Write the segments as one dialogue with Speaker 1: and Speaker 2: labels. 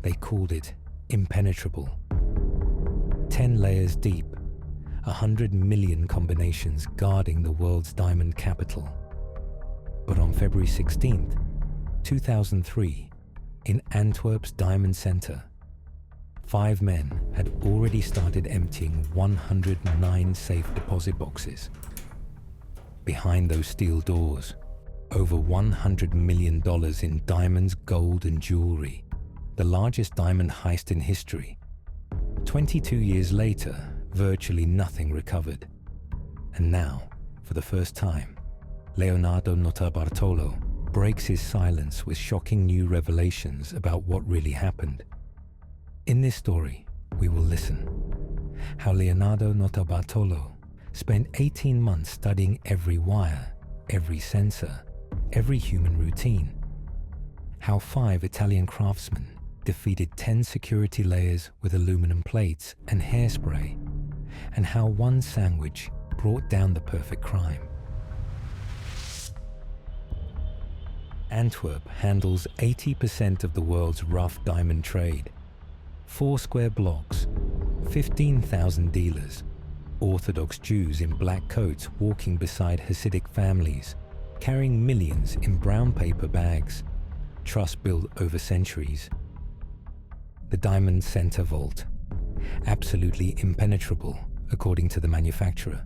Speaker 1: They called it impenetrable. 10 layers deep, 100 million combinations guarding the world's diamond capital. But on February 16th, 2003, in Antwerp's Diamond Center, 5 men had already started emptying 109 safe deposit boxes. Behind those steel doors, over $100 million in diamonds, gold, and jewelry, the largest diamond heist in history. 22 years later, virtually nothing recovered. And now, for the first time, Leonardo Notarbartolo breaks his silence with shocking new revelations about what really happened. In this story, we will listen how Leonardo Notarbartolo spent 18 months studying every wire, every sensor, every human routine. How 5 Italian craftsmen defeated 10 security layers with aluminum plates and hairspray, and how one sandwich brought down the perfect crime. Antwerp handles 80% of the world's rough diamond trade. 4 square blocks, 15,000 dealers, Orthodox Jews in black coats walking beside Hasidic families, carrying millions in brown paper bags, trust built over centuries. The Diamond Center Vault, absolutely impenetrable according to the manufacturer.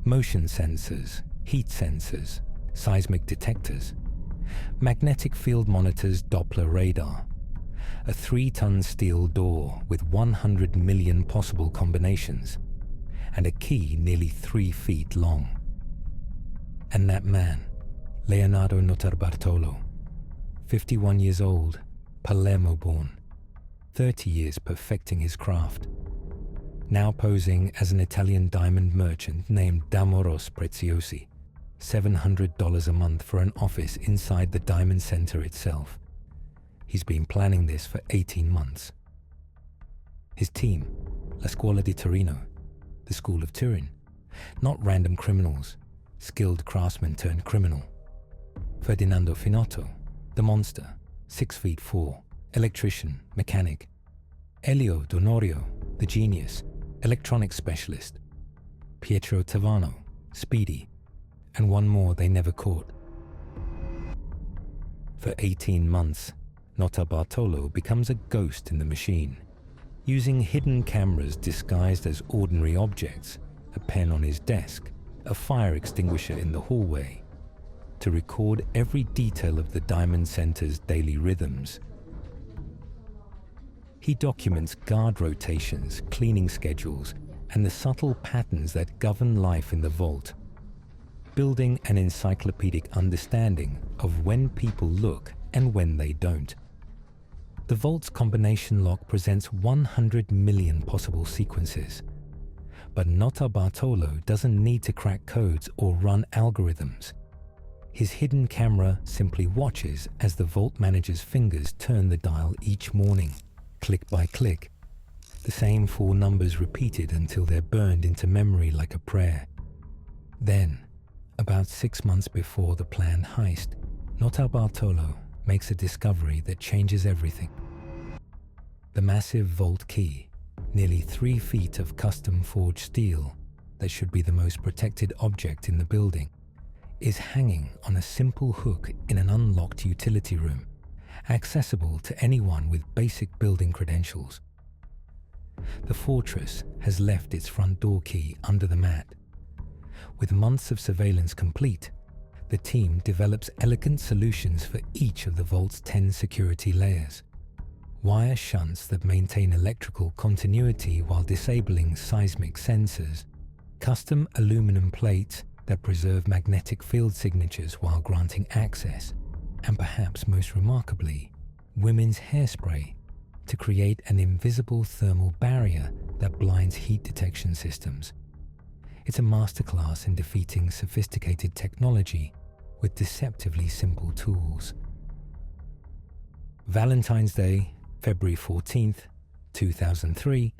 Speaker 1: Motion sensors, heat sensors, seismic detectors, magnetic field monitors, Doppler radar, a 3-ton steel door with 100 million possible combinations, and a key nearly 3 feet long. And that man, Leonardo Notarbartolo, 51 years old, Palermo born, 30 years perfecting his craft, now posing as an Italian diamond merchant named Damoros Preziosi, $700 a month for an office inside the Diamond Center itself. He's been planning this for 18 months. His team, La Scuola di Torino, the School of Turin, not random criminals, skilled craftsman turned criminal. Ferdinando Finotto, the monster, 6'4", electrician, mechanic. Elio Donorio, the genius, electronics specialist. Pietro Tavano, speedy, and one more they never caught. For 18 months, Notarbartolo becomes a ghost in the machine, using hidden cameras disguised as ordinary objects, a pen on his desk, a fire extinguisher in the hallway, to record every detail of the Diamond Center's daily rhythms. He documents guard rotations, cleaning schedules, and the subtle patterns that govern life in the vault, building an encyclopedic understanding of when people look and when they don't. The vault's combination lock presents 100 million possible sequences, but Notarbartolo doesn't need to crack codes or run algorithms. His hidden camera simply watches as the vault manager's fingers turn the dial each morning, click by click, the same 4 numbers repeated until they're burned into memory like a prayer. Then, about 6 months before the planned heist, Notarbartolo makes a discovery that changes everything. The massive vault key, nearly 3 feet of custom forged steel that should be the most protected object in the building, is hanging on a simple hook in an unlocked utility room, accessible to anyone with basic building credentials. The fortress has left its front door key under the mat. With months of surveillance complete, the team develops elegant solutions for each of the vault's 10 security layers. Wire shunts that maintain electrical continuity while disabling seismic sensors, custom aluminum plates that preserve magnetic field signatures while granting access, and perhaps most remarkably, women's hairspray to create an invisible thermal barrier that blinds heat detection systems. It's a masterclass in defeating sophisticated technology with deceptively simple tools. Valentine's Day, February 14th, 2003,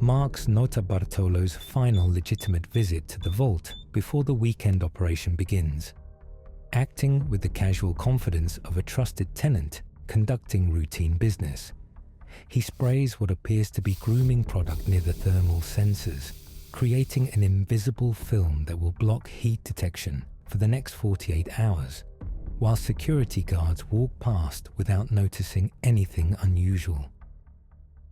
Speaker 1: marks Notarbartolo's final legitimate visit to the vault before the weekend operation begins. Acting with the casual confidence of a trusted tenant conducting routine business, He sprays what appears to be grooming product near the thermal sensors, creating an invisible film that will block heat detection for the next 48 hours, while security guards walk past without noticing anything unusual.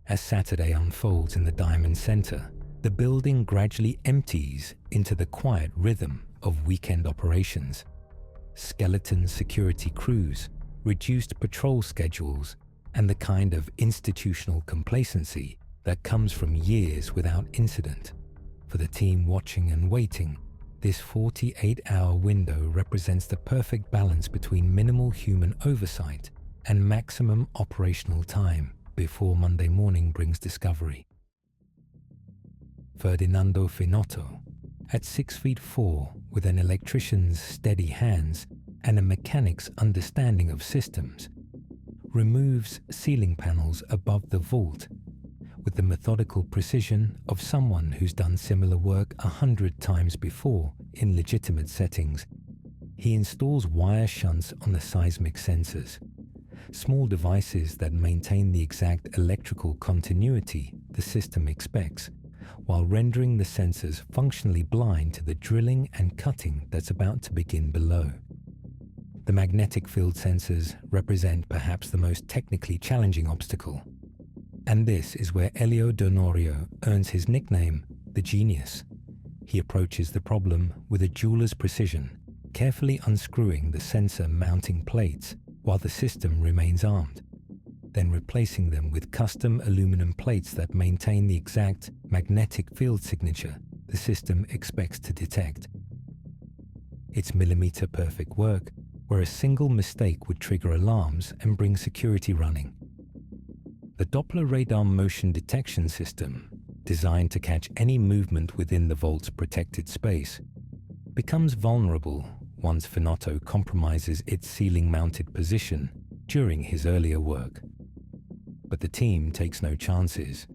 Speaker 1: As Saturday unfolds in the Diamond Center, the building gradually empties into the quiet rhythm of weekend operations. Skeleton security crews, reduced patrol schedules, and the kind of institutional complacency that comes from years without incident. For the team watching and waiting, this 48-hour window represents the perfect balance between minimal human oversight and maximum operational time before Monday morning brings discovery. Ferdinando Finotto, at 6'4", with an electrician's steady hands and a mechanic's understanding of systems, removes ceiling panels above the vault with the methodical precision of someone who's done similar work 100 times before in legitimate settings. He installs wire shunts on the seismic sensors, small devices that maintain the exact electrical continuity the system expects, while rendering the sensors functionally blind to the drilling and cutting that's about to begin below. The magnetic field sensors represent perhaps the most technically challenging obstacle. And this is where Elio Donorio earns his nickname, the Genius. He approaches the problem with a jeweler's precision, carefully unscrewing the sensor mounting plates while the system remains armed, then replacing them with custom aluminum plates that maintain the exact magnetic field signature the system expects to detect. It's millimeter-perfect work, where a single mistake would trigger alarms and bring security running. The Doppler radar motion detection system, designed to catch any movement within the vault's protected space, becomes vulnerable once Finotto compromises its ceiling-mounted position during his earlier work. But the team takes no chances,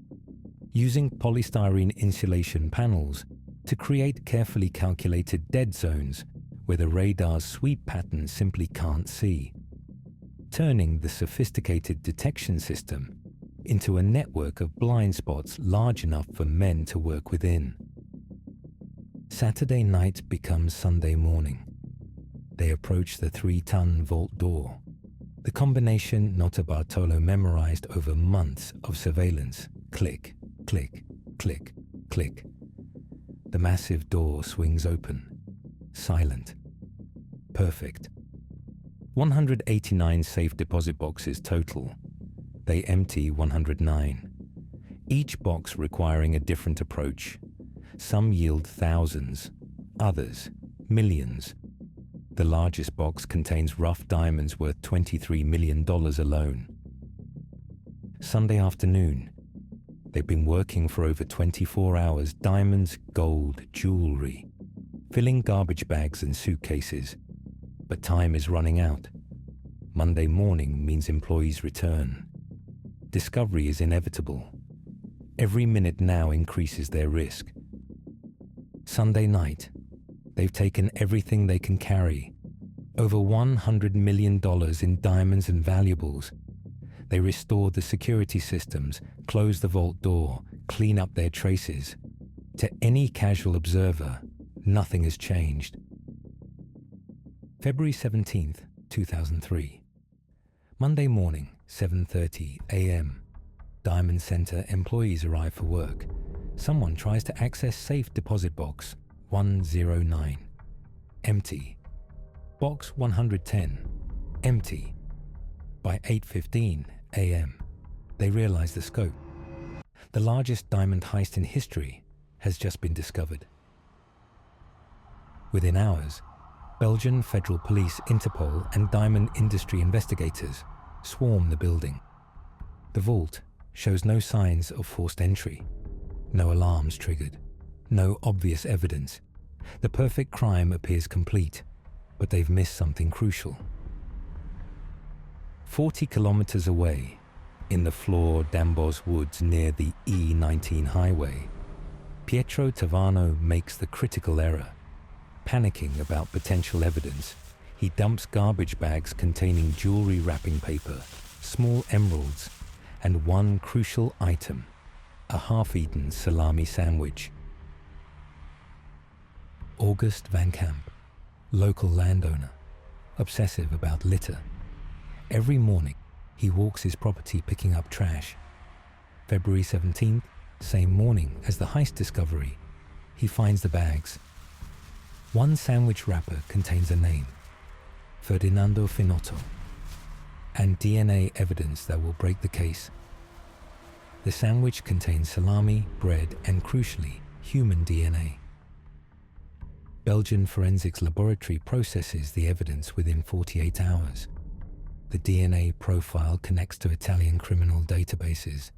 Speaker 1: using polystyrene insulation panels to create carefully calculated dead zones where the radar's sweep pattern simply can't see, turning the sophisticated detection system into a network of blind spots large enough for men to work within. Saturday night becomes Sunday morning. They approach the 3-ton vault door, the combination Notarbartolo memorized over months of surveillance. Click, click, click, click. The massive door swings open, silent, perfect. 189 safe deposit boxes total. They empty 109, each box requiring a different approach. Some yield thousands, others millions. The largest box contains rough diamonds worth $23 million alone. Sunday afternoon. They've been working for over 24 hours, diamonds, gold, jewelry, filling garbage bags and suitcases. But time is running out. Monday morning means employees return. Discovery is inevitable. Every minute now increases their risk. Sunday night, they've taken everything they can carry. Over $100 million in diamonds and valuables. They restore the security systems, close the vault door, clean up their traces. To any casual observer, nothing has changed. February 17th, 2003. Monday morning, 7:30 a.m. Diamond Center employees arrive for work. Someone tries to access safe deposit box 109. Empty. Box 110. Empty. By 8:15 a.m., they realize the scope. The largest diamond heist in history has just been discovered. Within hours, Belgian Federal Police, Interpol, and diamond industry investigators swarm the building. The vault shows no signs of forced entry, no alarms triggered, no obvious evidence. The perfect crime appears complete, but they've missed something crucial. 40 kilometers away, in the Flor d'Ambos woods near the E19 highway, Pietro Tavano makes the critical error. Panicking about potential evidence, he dumps garbage bags containing jewelry wrapping paper, small emeralds, and one crucial item, a half-eaten salami sandwich. August Van Camp, local landowner, obsessive about litter. Every morning, he walks his property picking up trash. February 17th, same morning as the heist discovery, he finds the bags. One sandwich wrapper contains a name, Ferdinando Finotto, and DNA evidence that will break the case. The sandwich contains salami, bread, and crucially, human DNA. Belgian forensics laboratory processes the evidence within 48 hours. The DNA profile connects to Italian criminal databases.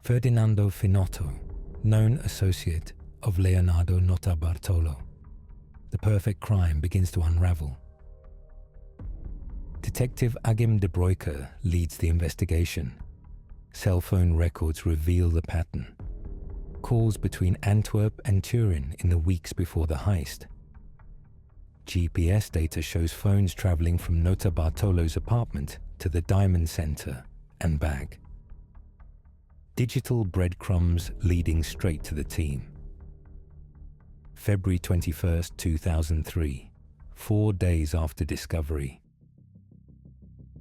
Speaker 1: Ferdinando Finotto, known associate of Leonardo Notarbartolo. The perfect crime begins to unravel. Detective Agim de Broeker leads the investigation. Cell phone records reveal the pattern. Calls between Antwerp and Turin in the weeks before the heist. GPS data shows phones traveling from Notarbartolo's apartment to the Diamond Center and back. Digital breadcrumbs leading straight to the team. February 21st, 2003, 4 days after discovery.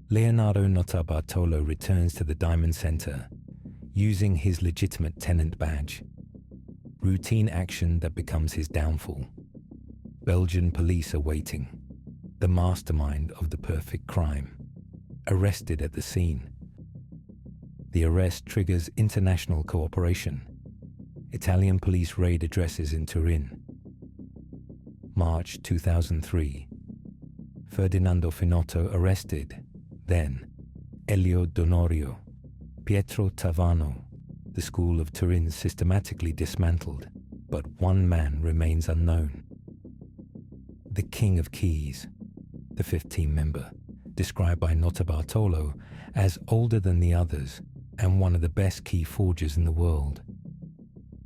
Speaker 1: Leonardo Notarbartolo returns to the Diamond Center using his legitimate tenant badge. Routine action that becomes his downfall. Belgian police are waiting. The mastermind of the perfect crime. Arrested at the scene. The arrest triggers international cooperation. Italian police raid addresses in Turin. March 2003. Ferdinando Finotto arrested. Then, Elio Donorio, Pietro Tavano, the school of Turin systematically dismantled, but one man remains unknown. The King of Keys, the 15th member, described by Notarbartolo as older than the others and one of the best key forgers in the world.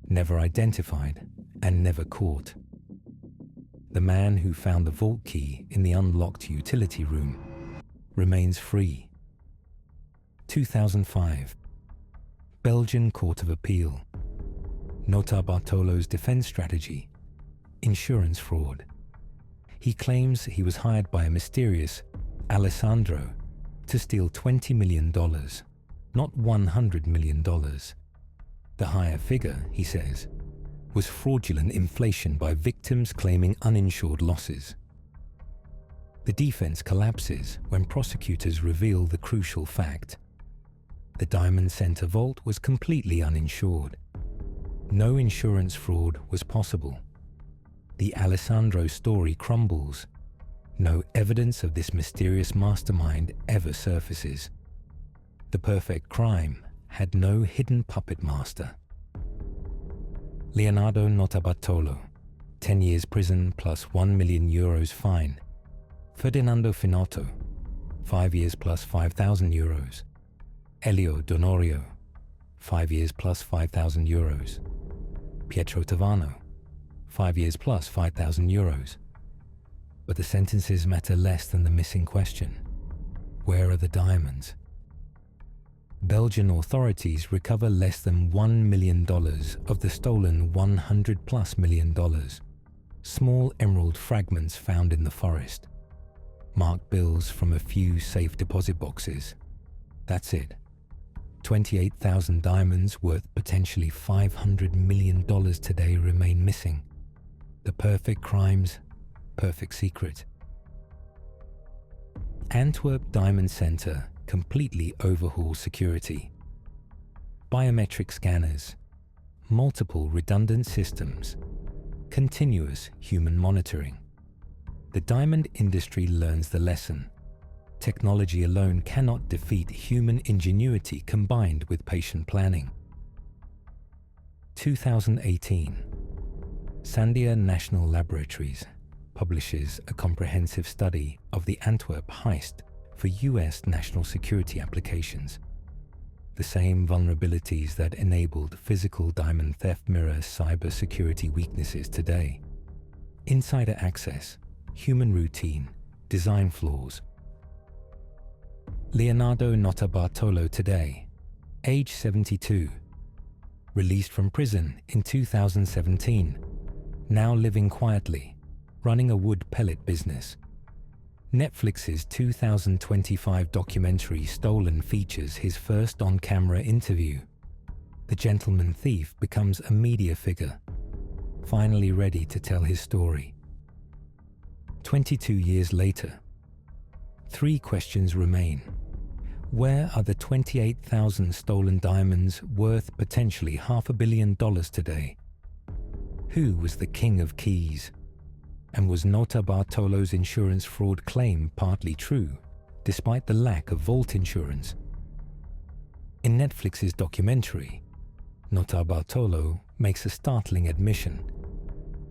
Speaker 1: Never identified and never caught. The man who found the vault key in the unlocked utility room remains free. 2005. Belgian Court of Appeal. Notarbartolo's defense strategy. Insurance fraud. He claims he was hired by a mysterious Alessandro to steal $20 million, not $100 million. The higher figure, he says, was fraudulent inflation by victims claiming uninsured losses. The defense collapses when prosecutors reveal the crucial fact. The Diamond Center vault was completely uninsured. No insurance fraud was possible. The Alessandro story crumbles. No evidence of this mysterious mastermind ever surfaces. The perfect crime had no hidden puppet master. Leonardo Notarbartolo, 10 years prison plus €1 million fine. Ferdinando Finotto, 5 years plus €5,000. Elio Donorio, 5 years plus €5,000. Pietro Tavano, 5 years plus €5,000. But the sentences matter less than the missing question. Where are the diamonds? Belgian authorities recover less than $1 million of the stolen $100+ million. Small emerald fragments found in the forest. Marked bills from a few safe deposit boxes. That's it. 28,000 diamonds worth potentially $500 million today remain missing. The perfect crime's perfect secret. Antwerp Diamond Center completely overhauls security. Biometric scanners, multiple redundant systems, continuous human monitoring. The diamond industry learns the lesson. Technology alone cannot defeat human ingenuity combined with patient planning. 2018. Sandia National Laboratories publishes a comprehensive study of the Antwerp heist for US national security applications. The same vulnerabilities that enabled physical diamond theft mirror cybersecurity weaknesses today. Insider access, human routine, design flaws. Leonardo Notarbartolo today, age 72, released from prison in 2017, now living quietly, running a wood pellet business. Netflix's 2025 documentary Stolen features his first on-camera interview. The gentleman thief becomes a media figure, finally ready to tell his story. 22 years later, 3 questions remain. Where are the 28,000 stolen diamonds worth potentially $500 million today? Who was the king of keys? And was Nota Bartolo's insurance fraud claim partly true, despite the lack of vault insurance? In Netflix's documentary, Nota Bartolo makes a startling admission.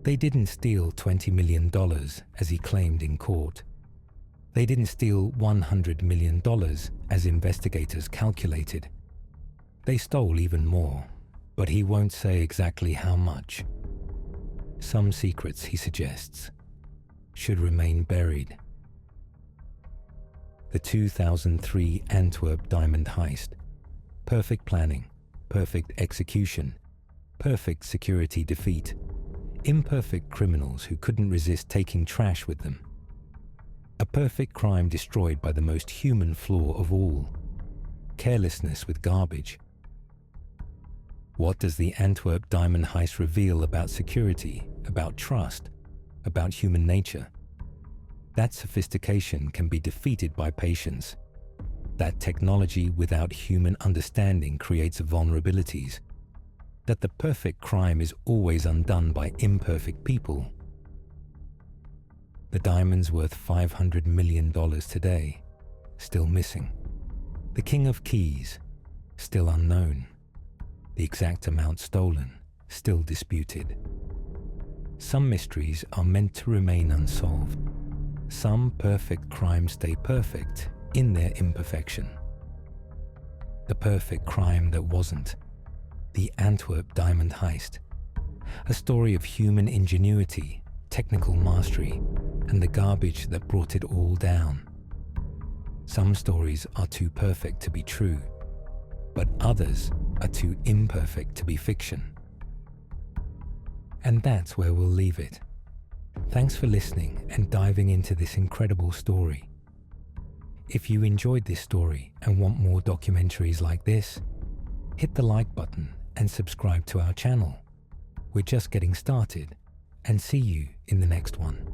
Speaker 1: They didn't steal $20 million, as he claimed in court. They didn't steal $100 million, as investigators calculated. They stole even more, but he won't say exactly how much. Some secrets, he suggests, should remain buried. The 2003 Antwerp Diamond Heist. Perfect planning, perfect execution, perfect security defeat, imperfect criminals who couldn't resist taking trash with them. A perfect crime destroyed by the most human flaw of all, carelessness with garbage. What does the Antwerp Diamond Heist reveal about security, about trust, about human nature? That sophistication can be defeated by patience. That technology without human understanding creates vulnerabilities. That the perfect crime is always undone by imperfect people. The diamonds worth $500 million today, still missing. The king of keys, still unknown. The exact amount stolen, still disputed. Some mysteries are meant to remain unsolved. Some perfect crimes stay perfect in their imperfection. The perfect crime that wasn't. The Antwerp Diamond Heist. A story of human ingenuity, technical mastery, and the garbage that brought it all down. Some stories are too perfect to be true, but others are too imperfect to be fiction. And that's where we'll leave it. Thanks for listening and diving into this incredible story. If you enjoyed this story and want more documentaries like this, hit the like button and subscribe to our channel. We're just getting started, and see you in the next one.